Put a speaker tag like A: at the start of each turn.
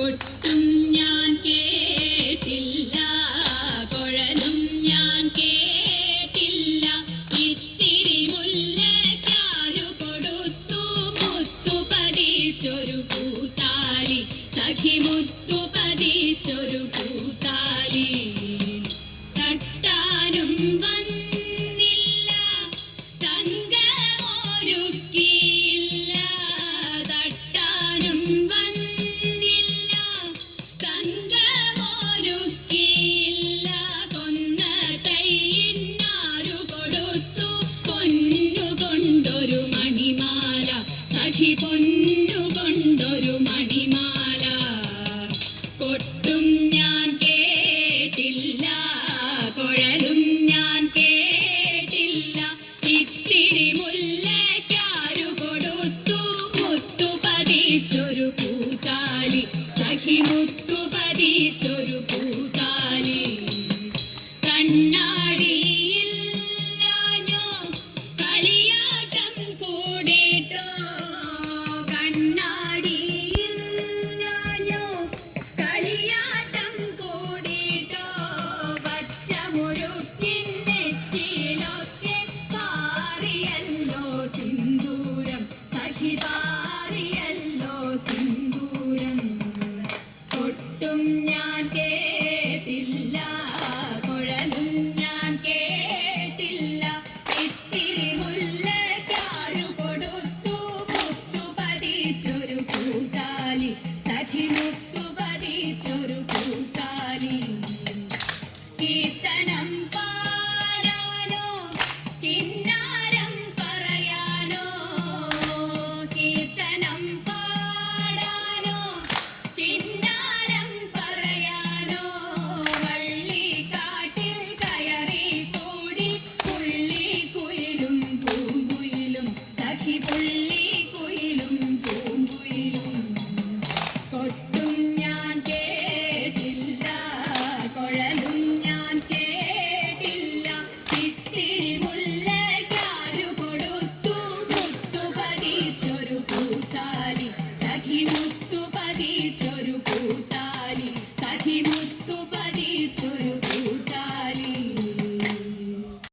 A: കൊട്ടും ഞാൻ കേട്ടില്ല, കുഴലും ഞാൻ കേട്ടില്ല. ഇത്തിരി മുല്ലക്കാരു കൊടുത്തു മുത്തു പതിച്ചൊരു പൂത്താലി, സഖി മുത്തു പതിച്ചൊരു പൂത്താലി. തട്ടാനും വന്നില്ല, തങ്കമൊരുക്കിയില്ല. തട്ടാനും വന്നില്ല, തങ്കമൊരുക്കിയില്ല. കൊന്ന തൈയിന്നാരു കൊടുത്തു പൊന്നു കൊണ്ടൊരു മണിമാല, സഖി പൊന്നു കൊണ്ടൊരു മണി